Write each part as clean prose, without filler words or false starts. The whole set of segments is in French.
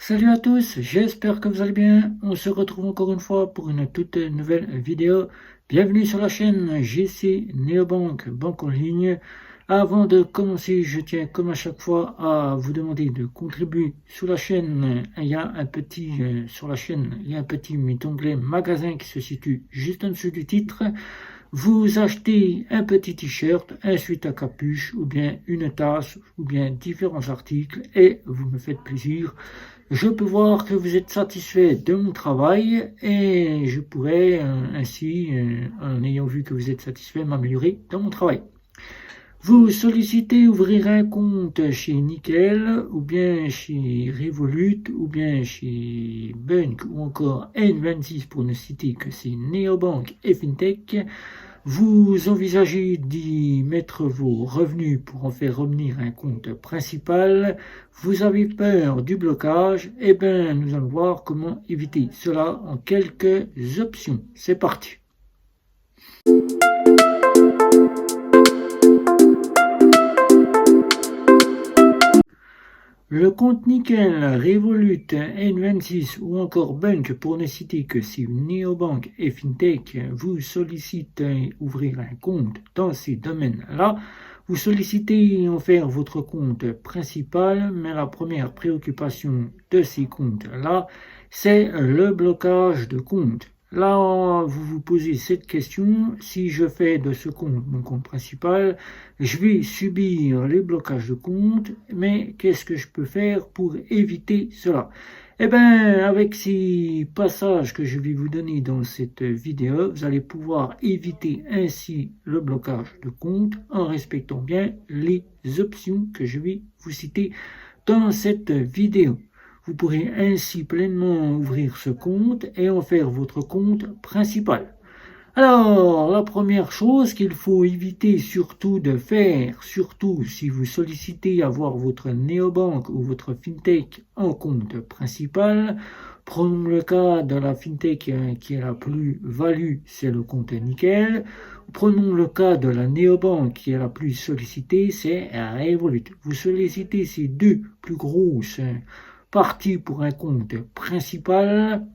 Salut à tous, j'espère que vous allez bien. On se retrouve encore une fois pour une toute nouvelle vidéo. Bienvenue sur la chaîne JC Neobank, banque en ligne. Avant de commencer, je tiens comme à chaque fois à vous demander de contribuer sous la chaîne. Il y a un petit sur la chaîne, il y a un petit onglet magasin qui se situe juste en dessous du titre. Vous achetez un petit t-shirt, un sweat à capuche, ou bien une tasse, ou bien différents articles, et vous me faites plaisir. Je peux voir que vous êtes satisfait de mon travail, et je pourrais ainsi, en ayant vu que vous êtes satisfait, m'améliorer dans mon travail. Vous sollicitez ouvrir un compte chez Nickel, ou bien chez Revolut, ou bien chez Bunk, ou encore N26 pour ne citer que c'est Neobank et FinTech. Vous envisagez d'y mettre vos revenus pour en faire revenir un compte principal. Vous avez peur du blocage. Eh bien, nous allons voir comment éviter cela en quelques options. C'est parti. Le compte Nickel, Revolut, N26 ou encore Bunk, pour ne citer que ces néobanques et FinTech, vous sollicitez ouvrir un compte dans ces domaines-là. Vous sollicitez en faire votre compte principal, mais la première préoccupation de ces comptes-là, c'est le blocage de compte. Là, vous vous posez cette question, si je fais de ce compte mon compte principal, je vais subir les blocages de compte, mais qu'est-ce que je peux faire pour éviter cela? Eh bien, avec ces passages que je vais vous donner dans cette vidéo, vous allez pouvoir éviter ainsi le blocage de compte en respectant bien les options que je vais vous citer dans cette vidéo. Vous pourrez ainsi pleinement ouvrir ce compte et en faire votre compte principal. Alors, la première chose qu'il faut éviter surtout de faire, surtout si vous sollicitez avoir votre néobanque ou votre fintech en compte principal, prenons le cas de la fintech qui est la plus-value, c'est le compte Nickel. Prenons le cas de la néobanque qui est la plus sollicitée, c'est Revolut. Vous sollicitez ces deux plus grosses parties pour un compte principal.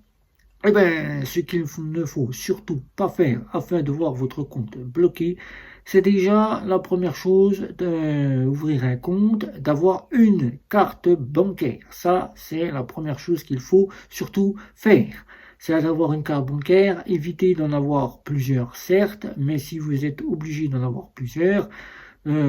Eh bien, ce qu'il ne faut surtout pas faire afin de voir votre compte bloqué, c'est déjà la première chose d'ouvrir un compte, d'avoir une carte bancaire. Ça, c'est la première chose qu'il faut surtout faire. C'est d'avoir une carte bancaire, évitez d'en avoir plusieurs, certes, mais si vous êtes obligé d'en avoir plusieurs,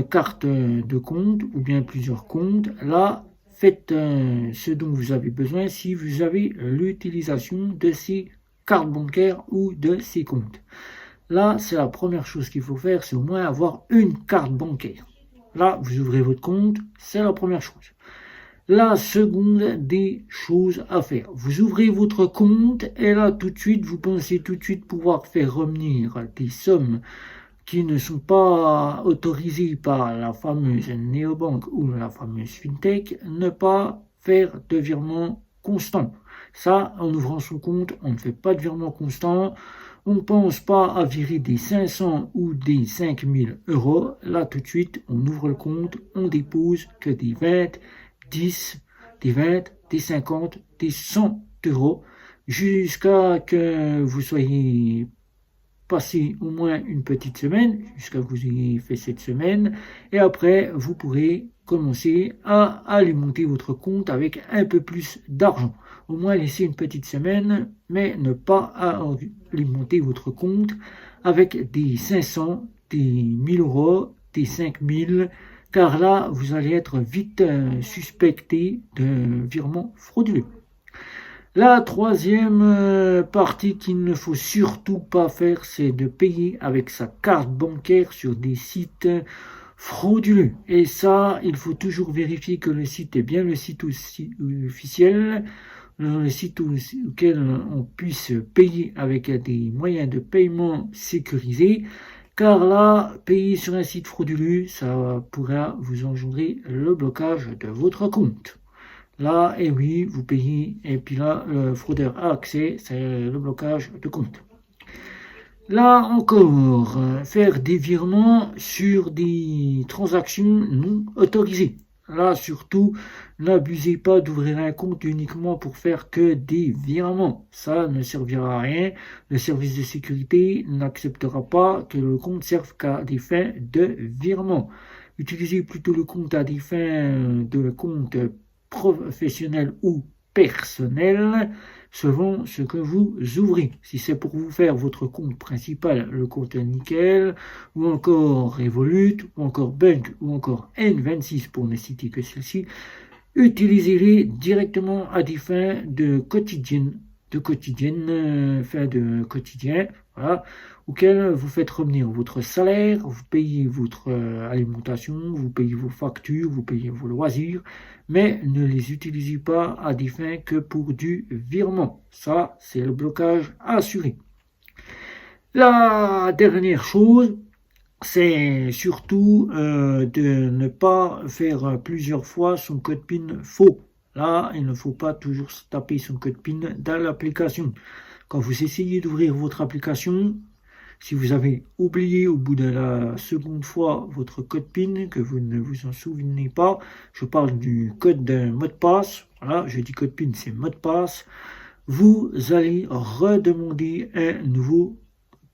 cartes de compte ou bien plusieurs comptes, là, faites ce dont vous avez besoin si vous avez l'utilisation de ces cartes bancaires ou de ces comptes. Là, c'est la première chose qu'il faut faire, c'est au moins avoir une carte bancaire. Là, vous ouvrez votre compte, c'est la première chose. La seconde des choses à faire, vous ouvrez votre compte et là, tout de suite, vous pensez tout de suite pouvoir faire revenir des sommes qui ne sont pas autorisés par la fameuse néobanque ou la fameuse fintech, ne pas faire de virement constant. Ça, en ouvrant son compte, on ne fait pas de virement constant. On ne pense pas à virer des 500 ou des 5000 euros. Là, tout de suite, on ouvre le compte, on dépose que des 20, 10, des 20, des 50, des 100 euros jusqu'à que vous soyez passez au moins une petite semaine, jusqu'à que vous ayez fait cette semaine, et après, vous pourrez commencer à alimenter votre compte avec un peu plus d'argent. Au moins, laisser une petite semaine, mais ne pas alimenter votre compte avec des 500, des 1000 euros, des 5000, car là, vous allez être vite suspecté de virement frauduleux. La troisième partie qu'il ne faut surtout pas faire, c'est de payer avec sa carte bancaire sur des sites frauduleux. Et ça, il faut toujours vérifier que le site est bien le site officiel, le site auquel on puisse payer avec des moyens de paiement sécurisés. Car là, payer sur un site frauduleux, ça pourra vous engendrer le blocage de votre compte. Là, et oui, vous payez, et puis là, le fraudeur a accès, c'est le blocage de compte. Là encore, faire des virements sur des transactions non autorisées. Là, surtout, n'abusez pas d'ouvrir un compte uniquement pour faire que des virements. Ça ne servira à rien. Le service de sécurité n'acceptera pas que le compte serve qu'à des fins de virement. Utilisez plutôt le compte à des fins de compte professionnel ou personnel selon ce que vous ouvrez. Si c'est pour vous faire votre compte principal, le compte nickel, ou encore Revolut, ou encore Bunk, ou encore N26 pour ne citer que celle-ci, utilisez-les directement à des fins de quotidienne, fin de quotidien, voilà, auquel vous faites revenir votre salaire, vous payez votre alimentation, vous payez vos factures, vous payez vos loisirs, mais ne les utilisez pas à des fins que pour du virement. Ça, c'est le blocage assuré. La dernière chose, c'est surtout de ne pas faire plusieurs fois son code PIN faux. Là, il ne faut pas toujours taper son code PIN dans l'application. Quand vous essayez d'ouvrir votre application, si vous avez oublié au bout de la seconde fois votre code PIN, que vous ne vous en souvenez pas, je parle du code d'un mot de passe, voilà, je dis code PIN, c'est mot de passe, vous allez redemander un nouveau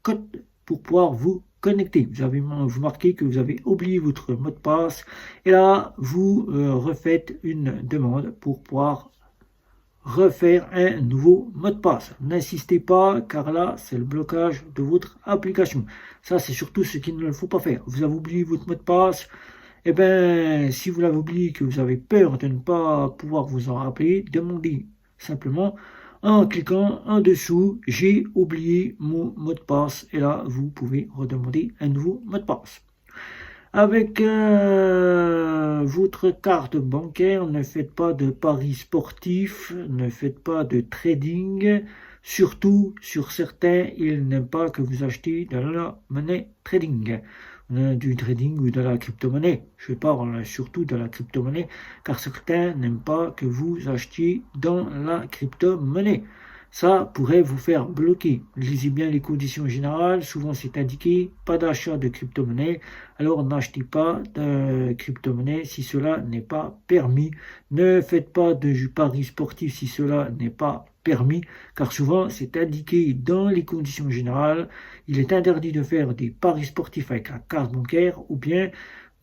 code pour pouvoir vous connecter. Vous marquez que vous avez oublié votre mot de passe et là, vous refaites une demande pour pouvoir refaire un nouveau mot de passe. N'insistez pas car là, c'est le blocage de votre application. Ça, c'est surtout ce qu'il ne faut pas faire. Vous avez oublié votre mot de passe. Eh bien, si vous l'avez oublié, que vous avez peur de ne pas pouvoir vous en rappeler, demandez simplement en cliquant en dessous, j'ai oublié mon mot de passe. Et là, vous pouvez redemander un nouveau mot de passe. Avec votre carte bancaire, ne faites pas de paris sportifs, ne faites pas de trading. Surtout, sur certains, ils n'aiment pas que vous achetiez de la monnaie trading. Du trading ou de la crypto-monnaie. Je parle surtout de la crypto-monnaie, car certains n'aiment pas que vous achetiez dans la crypto-monnaie. Ça pourrait vous faire bloquer. Lisez bien les conditions générales, souvent c'est indiqué, pas d'achat de crypto-monnaie, alors n'achetez pas de crypto-monnaie si cela n'est pas permis. Ne faites pas de paris sportifs si cela n'est pas permis, car souvent c'est indiqué dans les conditions générales, il est interdit de faire des paris sportifs avec la carte bancaire ou bien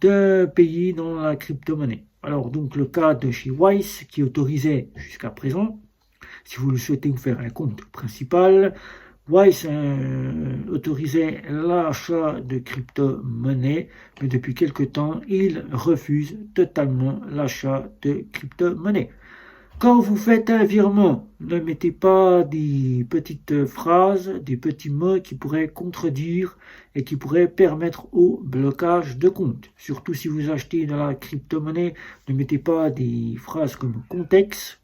de payer dans la crypto-monnaie. Alors donc le cas de chez Wise qui autorisait jusqu'à présent, si vous le souhaitez vous faire un compte principal, Wise autorisait l'achat de crypto-monnaies, mais depuis quelque temps, il refuse totalement l'achat de crypto-monnaies. Quand vous faites un virement, ne mettez pas des petites phrases, des petits mots qui pourraient contredire et qui pourraient permettre au blocage de compte. Surtout si vous achetez de la crypto-monnaie, ne mettez pas des phrases comme contexte,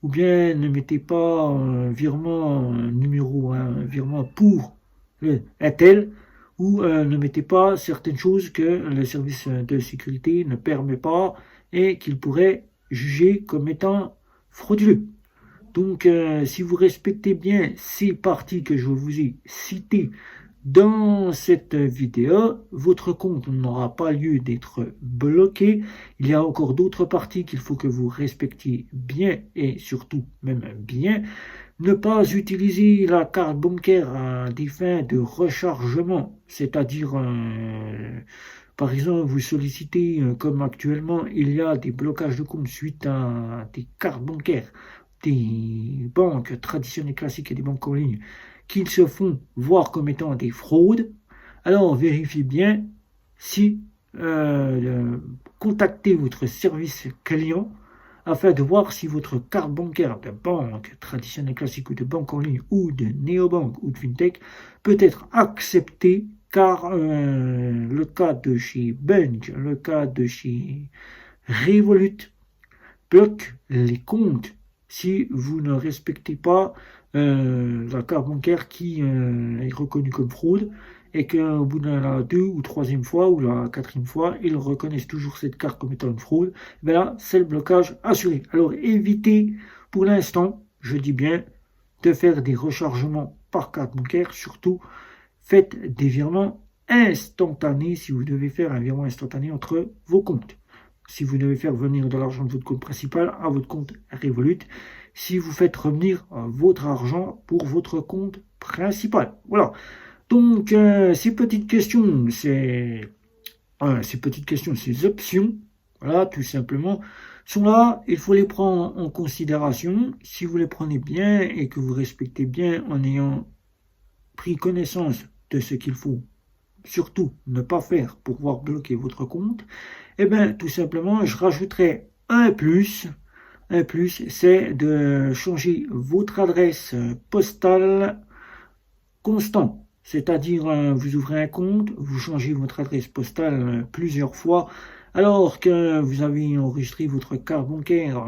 ou bien ne mettez pas un virement numéro, un virement pour un tel, ou ne mettez pas certaines choses que le service de sécurité ne permet pas et qu'il pourrait juger comme étant frauduleux. Donc, si vous respectez bien ces parties que je vous ai citées dans cette vidéo, votre compte n'aura pas lieu d'être bloqué. Il y a encore d'autres parties qu'il faut que vous respectiez bien et surtout même bien. Ne pas utiliser la carte bancaire à des fins de rechargement, c'est-à-dire par exemple, vous sollicitez, comme actuellement, il y a des blocages de compte suite à des cartes bancaires, des banques traditionnelles classiques et des banques en ligne qui se font voir comme étant des fraudes. Alors vérifiez bien si contactez votre service client afin de voir si votre carte bancaire de banque traditionnelle classique ou de banque en ligne ou de néobanque ou de fintech peut être acceptée car le cas de chez Bunk, le cas de chez Revolut bloque les comptes si vous ne respectez pas la carte bancaire qui est reconnue comme fraude et qu'au bout de la 2e ou 3e fois ou la 4e fois, ils reconnaissent toujours cette carte comme étant une fraude, ben là, c'est le blocage assuré. Alors évitez pour l'instant, je dis bien, de faire des rechargements par carte bancaire, surtout faites des virements instantanés si vous devez faire un virement instantané entre vos comptes. si vous devez faire venir de l'argent de votre compte principal à votre compte Revolut, si vous faites revenir votre argent pour votre compte principal. Voilà. Donc, ces petites questions, ces options, voilà, tout simplement, sont là. Il faut les prendre en considération. Si vous les prenez bien et que vous respectez bien en ayant pris connaissance de ce qu'il faut surtout ne pas faire pour pouvoir bloquer votre compte, eh bien, tout simplement, je rajouterai un plus. Un plus, c'est de changer votre adresse postale constant. C'est-à-dire, vous ouvrez un compte, vous changez votre adresse postale plusieurs fois, alors que vous avez enregistré votre carte bancaire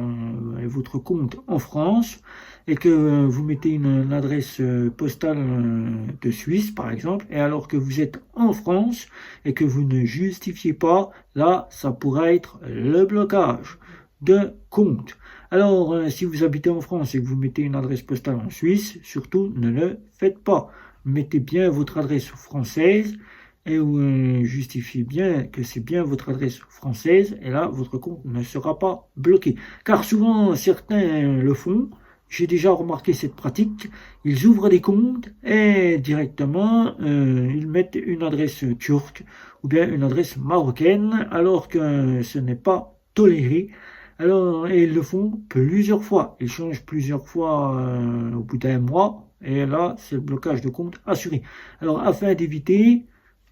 et votre compte en France, et que vous mettez une adresse postale de Suisse, par exemple, et alors que vous êtes en France et que vous ne justifiez pas, là, ça pourrait être le blocage de compte. Alors, si vous habitez en France et que vous mettez une adresse postale en Suisse, surtout ne le faites pas. Mettez bien votre adresse française et justifiez bien que c'est bien votre adresse française et là, votre compte ne sera pas bloqué. Car souvent, certains le font. J'ai déjà remarqué cette pratique. Ils ouvrent des comptes et directement, ils mettent une adresse turque ou bien une adresse marocaine alors que ce n'est pas toléré. Alors, et ils le font plusieurs fois. Ils changent plusieurs fois au bout d'un mois. Et là, c'est le blocage de compte assuré. Alors, afin d'éviter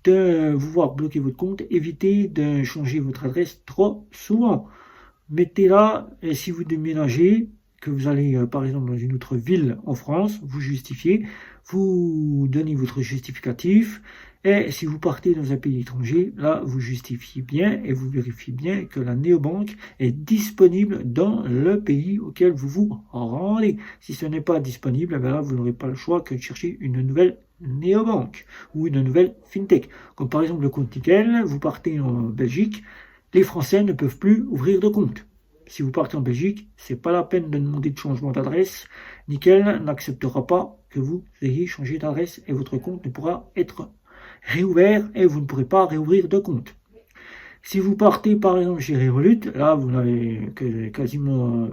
de vous voir bloquer votre compte, évitez de changer votre adresse trop souvent. Mettez-la, et si vous déménagez, que vous allez par exemple dans une autre ville en France, vous justifiez, vous donnez votre justificatif, et si vous partez dans un pays étranger, là vous justifiez bien et vous vérifiez bien que la néobanque est disponible dans le pays auquel vous vous rendez. Si ce n'est pas disponible, là vous n'aurez pas le choix que de chercher une nouvelle néobanque ou une nouvelle fintech. Comme par exemple le compte Nickel, vous partez en Belgique, les Français ne peuvent plus ouvrir de compte. Si vous partez en Belgique, c'est pas la peine de demander de changement d'adresse. Nickel n'acceptera pas que vous ayez changé d'adresse et votre compte ne pourra être réouvert et vous ne pourrez pas réouvrir de compte. Si vous partez par exemple chez Revolut, là vous n'avez quasiment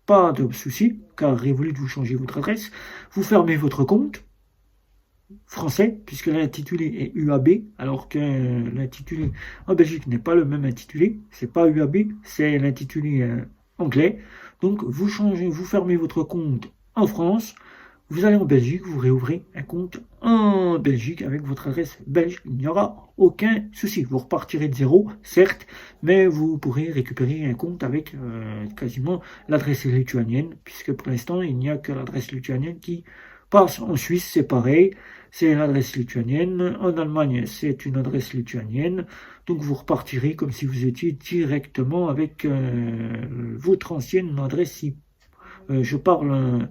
pas de souci, car Revolut vous changez votre adresse, vous fermez votre compte français, puisque l'intitulé est UAB, alors que l'intitulé en Belgique n'est pas le même intitulé, c'est pas UAB, c'est l'intitulé anglais. Donc vous fermez votre compte en France, vous allez en Belgique, vous réouvrez un compte en Belgique avec votre adresse belge, il n'y aura aucun souci. Vous repartirez de zéro, certes, mais vous pourrez récupérer un compte avec quasiment l'adresse lituanienne, puisque pour l'instant il n'y a que l'adresse lituanienne qui passe. En Suisse, c'est pareil, c'est l'adresse lituanienne. En Allemagne, c'est une adresse lituanienne. Donc vous repartirez comme si vous étiez directement avec votre ancienne adresse. Je parle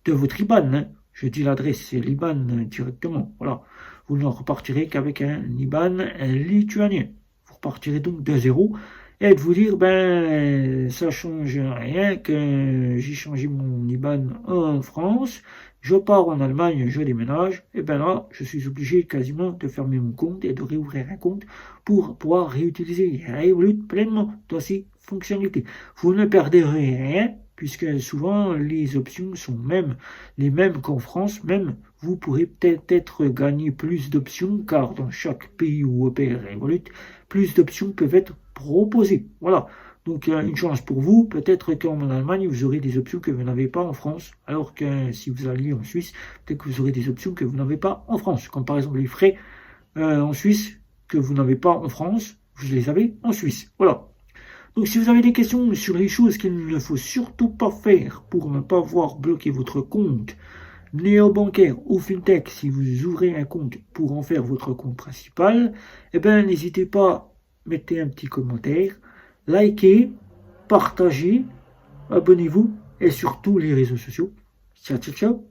de votre IBAN. Hein. Je dis l'adresse, c'est l'IBAN directement. Voilà. Vous ne repartirez qu'avec un IBAN lituanien. Vous repartirez donc de zéro. Et de vous dire, ben, ça change rien que j'ai changé mon IBAN en France, je pars en Allemagne, je déménage, et ben là, je suis obligé quasiment de fermer mon compte et de réouvrir un compte pour pouvoir réutiliser Revolut pleinement dans ses fonctionnalités. Vous ne perdez rien, puisque souvent les options sont même les mêmes qu'en France, même vous pourrez peut-être gagner plus d'options, car dans chaque pays où opère Revolut, plus d'options peuvent être proposées. Voilà. Donc une chance pour vous, peut-être qu'en Allemagne, vous aurez des options que vous n'avez pas en France, alors que si vous alliez en Suisse, peut-être que vous aurez des options que vous n'avez pas en France, comme par exemple les frais en Suisse que vous n'avez pas en France, vous les avez en Suisse. Voilà. Donc si vous avez des questions sur les choses qu'il ne faut surtout pas faire pour ne pas voir bloquer votre compte néobancaire ou fintech, si vous ouvrez un compte pour en faire votre compte principal, eh bien n'hésitez pas, mettez un petit commentaire, likez, partagez, abonnez-vous et sur tous les réseaux sociaux. Ciao, ciao, ciao.